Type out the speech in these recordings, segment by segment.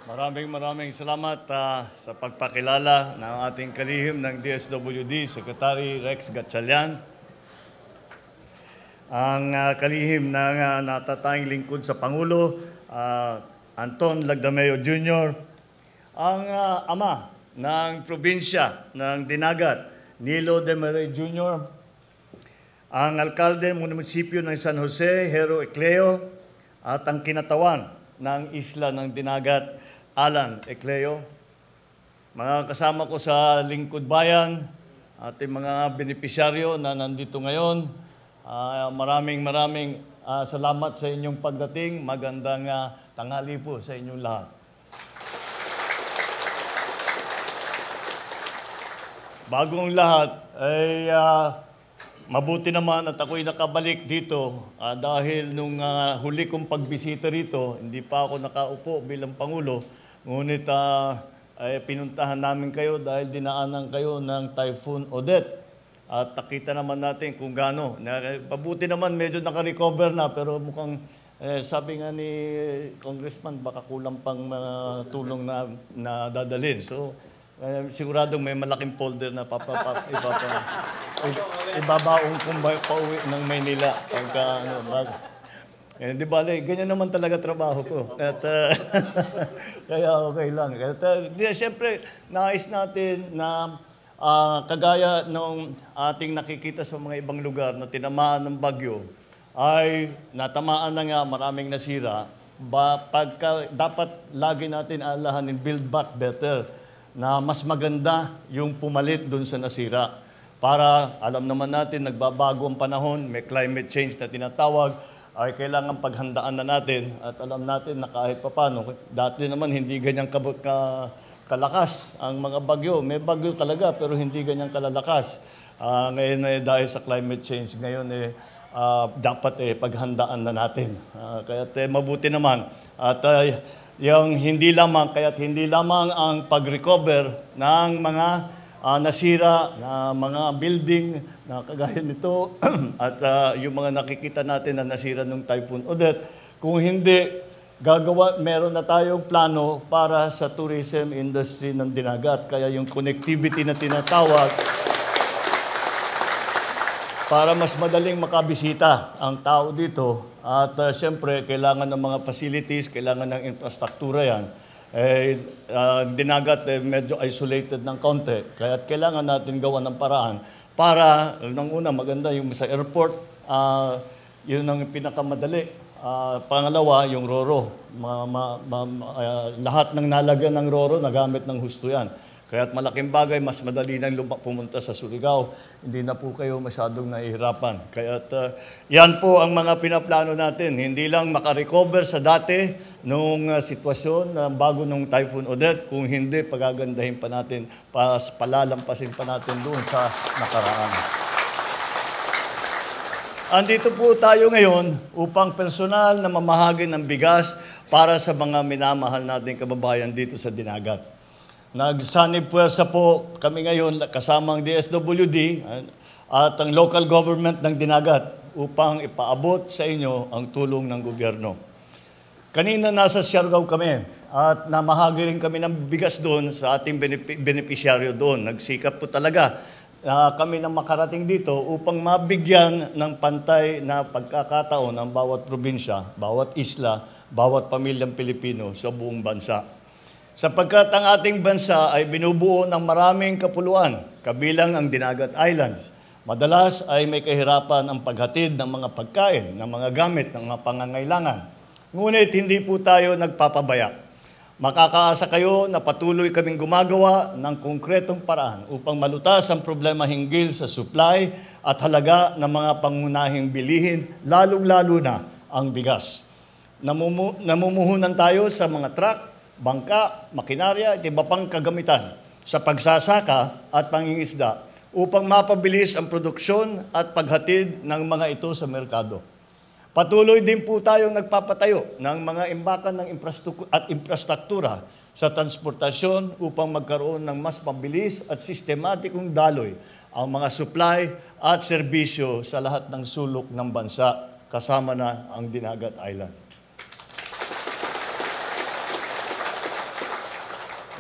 Maraming salamat sa pagpakilala ng ating kalihim ng DSWD, Secretary Rex Gatchalian. Ang kalihim ng natatanging lingkod sa Pangulo, Anton Lagdameo Jr., ang ama ng probinsya ng Dinagat, Nilo de Marie Jr., ang alkalde ng munisipyo ng San Jose, Hero Ecleo, at ang kinatawan ng isla ng Dinagat, Alan Ecleo. Mga kasama ko sa Lingkod Bayan, ating mga benepisyaryo na nandito ngayon, maraming salamat sa inyong pagdating. Magandang tanghali po sa inyong lahat. Bagong lahat ay mabuti naman at ako'y nakabalik dito dahil nung huli kong pagbisita rito, hindi pa ako nakaupo bilang Pangulo, ngunit pinuntahan namin kayo dahil dinaanan kayo ng Typhoon Odette. At nakita naman natin kung gaano. Pabuti naman medyo naka-recover na, pero mukhang sabi nga ni Congressman, baka kulang pang tulong na dadalhin. So, siguradong may malaking folder na ibabaong kung pauwi ng Maynila. Di ba, ganyan naman talaga trabaho ko. At, kaya okay lang. Siyempre, nais natin na kagaya ng ating nakikita sa mga ibang lugar na tinamaan ng bagyo, ay natamaan na nga, maraming nasira. Dapat lagi natin alahanin, build back better, na mas maganda yung pumalit dun sa nasira. Para alam naman natin, nagbabago ang panahon, may climate change na tinatawag, ay kailangan paghandaan na natin at alam natin na kahit papano, dati naman hindi ganyan kalakas ang mga bagyo. May bagyo talaga pero hindi ganyan kalalakas. Ngayon dahil sa climate change, ngayon dapat paghandaan na natin. Kaya't mabuti naman. At yung hindi lamang ang pag-recover ng mga nasira na mga building na kagaya nito at yung mga nakikita natin na nasira ng Typhoon Odette, kung hindi meron na tayong plano para sa tourism industry ng Dinagat. Kaya yung connectivity na tinatawag para mas madaling makabisita ang tao dito. At siyempre, kailangan ng mga facilities, kailangan ng infrastruktura yan. Dinagat medyo isolated ng konti. Kaya kailangan natin gawa ng paraan para, nang una, maganda yung sa airport, yun ang pinakamadali. Pangalawa, yung Roro. Lahat ng nalagyan ng Roro, nagamit ng husto yan. Kaya't malaking bagay, mas madali nang pumunta sa Surigao. Hindi na po kayo masyadong nahihirapan. Kaya't yan po ang mga pinaplano natin. Hindi lang makarecover sa dati nung sitwasyon na bago nung Typhoon Odette, kung hindi, pagagandahin pa natin, palalampasin pa natin doon sa nakaraan. Andito po tayo ngayon upang personal na mamahagi ng bigas para sa mga minamahal nating kababayan dito sa Dinagat. Nagsanib puwersa po kami ngayon kasamang DSWD at ang local government ng Dinagat upang ipaabot sa inyo ang tulong ng gobyerno. Kanina nasa Siargao kami at namahagi rin kami ng bigas doon sa ating benepisyaryo doon. Nagsikap po talaga kami na makarating dito upang mabigyan ng pantay na pagkakataon ang bawat probinsya, bawat isla, bawat pamilyang Pilipino sa buong bansa. Sapagkat ang ating bansa ay binubuo ng maraming kapuluan, kabilang ang Dinagat Islands. Madalas ay may kahirapan ang paghatid ng mga pagkain, ng mga gamit, ng mga pangangailangan. Ngunit hindi po tayo nagpapabaya. Makakaasa kayo na patuloy kaming gumagawa ng konkretong paraan upang malutas ang problema hinggil sa supply at halaga ng mga pangunahing bilihin, lalong-lalo na ang bigas. Namumuhunan tayo sa mga truck, bangka, makinarya at iba pang kagamitan sa pagsasaka at pangingisda upang mapabilis ang produksyon at paghatid ng mga ito sa merkado. Patuloy din po tayong nagpapatayo ng mga imbakan ng infrastruktura sa transportasyon upang magkaroon ng mas mabilis at sistematikong daloy ang mga supply at serbisyo sa lahat ng sulok ng bansa, kasama na ang Dinagat Island.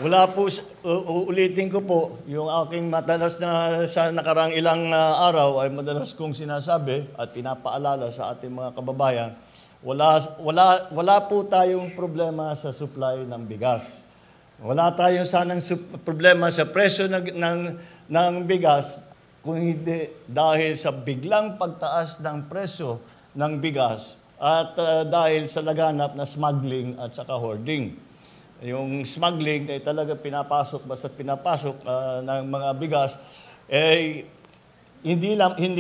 Wala po, uulitin ko po, yung aking madalas na sa nakarang ilang araw ay madalas kong sinasabi at pinapaalala sa ating mga kababayan, wala po tayong problema sa supply ng bigas. Wala tayong sanang problema sa presyo ng bigas kung hindi dahil sa biglang pagtaas ng presyo ng bigas at dahil sa laganap na smuggling at saka hoarding. Yung smuggling ay talaga basta't pinapasok ng mga bigas, hindi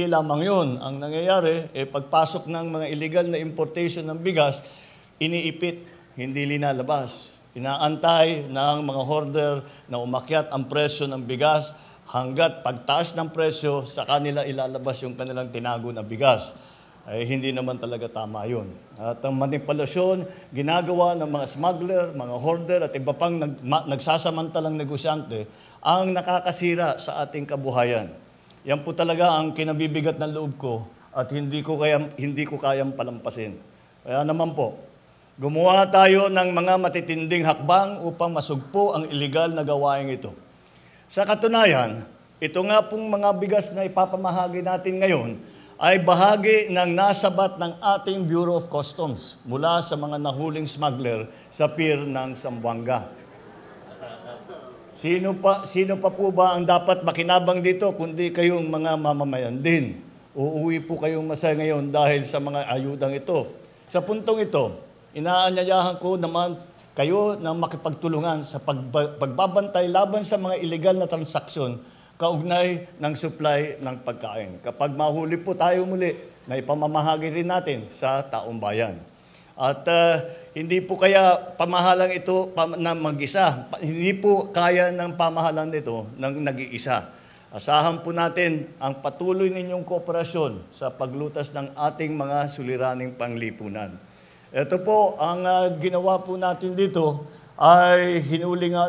lamang yun. Ang nangyayari, pagpasok ng mga illegal na importation ng bigas, iniipit, hindi linalabas. Inaantay ng mga hoarder na umakyat ang presyo ng bigas hanggat pagtaas ng presyo, sa kanila ilalabas yung kanilang tinago na bigas. Hindi naman talaga tama yun. At ang manipulasyon, ginagawa ng mga smuggler, mga hoarder, at iba pang nagsasamantalang negosyante, ang nakakasira sa ating kabuhayan. Yan po talaga ang kinabibigat ng loob ko at hindi ko kayang palampasin. Kaya naman po, gumawa tayo ng mga matitinding hakbang upang masugpo ang iligal na gawain ito. Sa katunayan, ito nga pong mga bigas na ipapamahagi natin ngayon ay bahagi ng nasabat ng ating Bureau of Customs mula sa mga nahuling smuggler sa pier ng Zamboanga. Sino pa po ba ang dapat makinabang dito kundi kayong mga mamamayan din? Uuwi po kayong masaya ngayon dahil sa mga ayudang ito. Sa puntong ito, inaanyayahan ko naman kayo na makipagtulungan sa pagbabantay laban sa mga illegal na transaksyon kaugnay ng supply ng pagkain. Kapag mahuli po tayo muli, na ipamamahagi rin natin sa taong bayan. At hindi po kaya pamahalang ito na mag-isa. Hindi po kaya ng pamahalang nito ng nag-iisa. Asahan po natin ang patuloy ninyong kooperasyon sa paglutas ng ating mga suliraning panglipunan. Ito po ang ginawa po natin dito ay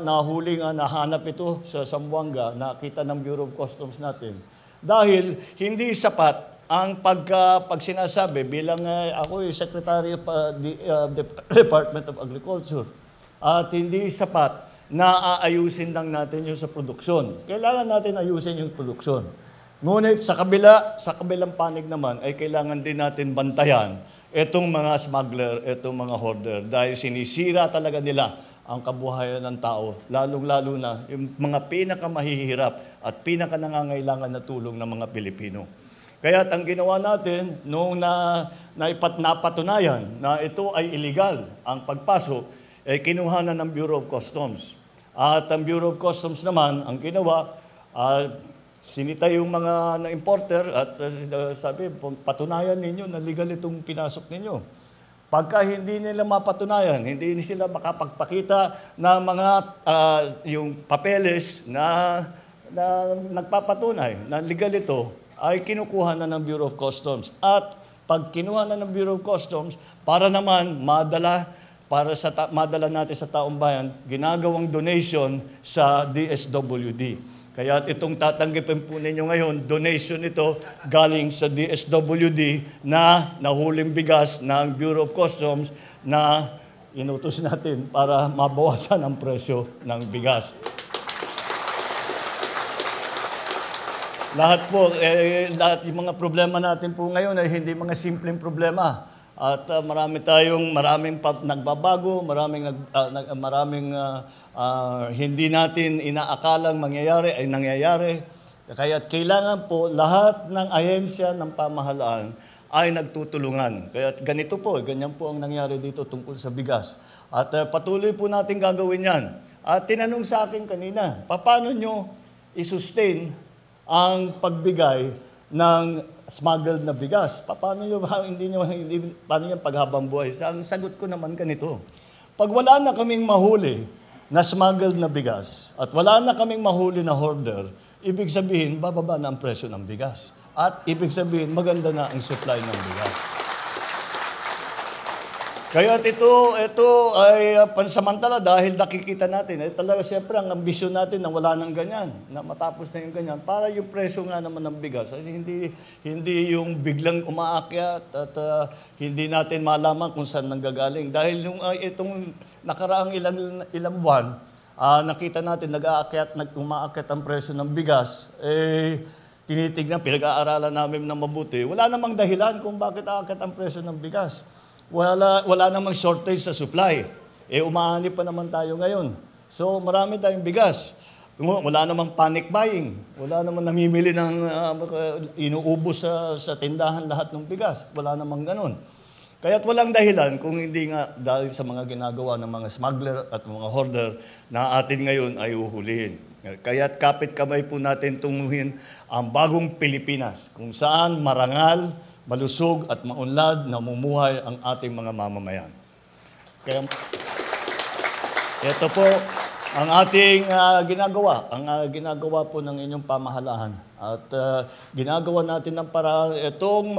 nahuli nga, nahanap ito sa Zamboanga, nakita ng Bureau of Customs natin. Dahil hindi sapat ang pag sinasabi bilang ako ay Secretary of the Department of Agriculture at hindi sapat na aayusin lang natin yung sa produksyon. Kailangan natin ayusin yung produksyon. Ngunit sa kabilang panig naman ay kailangan din natin bantayan itong mga smuggler, itong mga hoarder dahil sinisira talaga nila ang kabuhayan ng tao, lalong-lalo na yung mga pinakamahihirap at pinakanangangailangan na tulong ng mga Pilipino. Kaya ang ginawa natin noong napatunayan na ito ay illegal ang pagpasok, kinuha na ng Bureau of Customs. At ang Bureau of Customs naman, ang ginawa, sinita yung mga importer at sabi, patunayan ninyo na legal itong pinasok ninyo. Pagka hindi nila mapatunayan, hindi sila makapagpakita ng mga yung papeles na nagpapatunay na legal ito, ay kinukuha na ng Bureau of Customs. At pag kinuha na ng Bureau of Customs, para naman madala natin sa taong bayan, ginagawang donation sa DSWD. Kaya itong tatanggapin po ninyo ngayon, donation ito galing sa DSWD na nahuling bigas ng Bureau of Customs na inutos natin para mabawasan ang presyo ng bigas. Lahat yung mga problema natin po ngayon ay hindi mga simpleng problema. At maraming nagbabago, maraming hindi natin inaakalang mangyayari ay nangyayari. Kaya kailangan po lahat ng ahensya ng pamahalaan ay nagtutulungan. Kaya ganyan po ang nangyari dito tungkol sa bigas. At patuloy po natin gagawin yan. At tinanong sa akin kanina, paano nyo i-sustain ang pagbigay ng smuggled na bigas? Paano paano yan paghabang buhay? Ang sagot ko naman ganito. Pag wala na kaming mahuli na smuggled na bigas at wala na kaming mahuli na hoarder, ibig sabihin, bababa na ang presyo ng bigas. At ibig sabihin, maganda na ang supply ng bigas. Kaya ito ay pansamantala dahil nakikita natin. Talaga siyempre ang ambisyon natin na wala nang ganyan, na matapos na yung ganyan. Para yung presyo nga naman ng bigas, hindi yung biglang umaakyat at hindi natin malaman kung saan nanggagaling. Dahil itong nakaraang ilang buwan nakita natin umaakyat ang presyo ng bigas, tinitignan, pinag-aaralan namin ng mabuti, wala namang dahilan kung bakit aakyat ang presyo ng bigas. Wala namang shortage sa supply. Umaani pa naman tayo ngayon. So marami tayong bigas. Wala namang panic buying. Wala namang namimili ng inuubos sa tindahan lahat ng bigas. Wala namang ganun. Kaya't walang dahilan kung hindi nga dahil sa mga ginagawa ng mga smuggler at mga hoarder na atin ngayon ay uhulihin. Kaya't kapit kamay po natin tunguhin ang bagong Pilipinas kung saan marangal, malusog at maunlad na namumuhay ang ating mga mamamayan. Kaya ito po ang ating ginagawa, ang ginagawa po ng inyong pamahalaan. At ginagawa natin ng paraan itong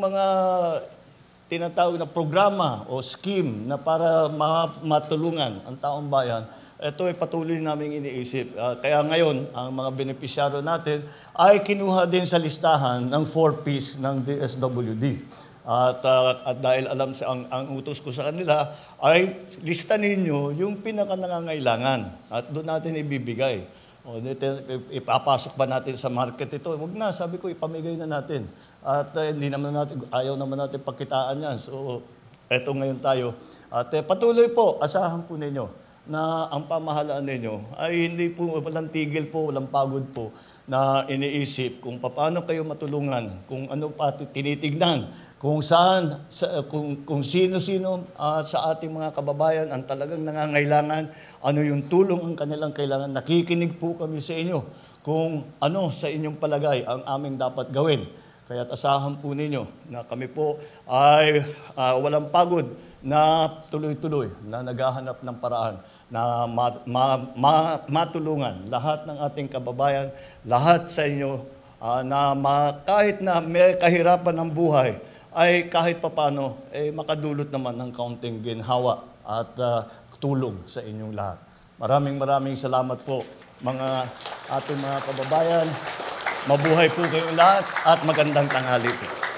mga tinatawag na programa o scheme na para matulungan ang taong bayan. Ito ay patuloy naming iniisip. Kaya ngayon, ang mga benepisyaryo natin ay kinuha din sa listahan ng 4Ps ng DSWD. At dahil alam ang utos ko sa kanila, ay lista ninyo yung pinaka-nangangailangan at doon natin ibibigay. Ipapasok ba natin sa market ito? Huwag na, sabi ko, ipamigay na natin. At ayaw naman natin pakitaan yan. So, eto ngayon tayo. At patuloy po, asahan po ninyo na ang pamahalaan ninyo ay hindi po, walang tigil po, walang pagod po na iniisip kung paano kayo matulungan, kung ano pa tinitignan, kung saan, kung sino-sino sa ating mga kababayan ang talagang nangangailangan, ano yung tulong ang kanilang kailangan. Nakikinig po kami sa inyo kung ano sa inyong palagay ang aming dapat gawin. Kaya't asahan po ninyo na kami po ay walang pagod na tuloy-tuloy na naghahanap ng paraan na matulungan lahat ng ating kababayan, lahat sa inyo na kahit na may kahirapan ng buhay, ay kahit papano makadulot naman ng kaunting ginhawa at tulong sa inyong lahat. Maraming salamat po mga ating mga kababayan. Mabuhay po kayong lahat at magandang tanghali po.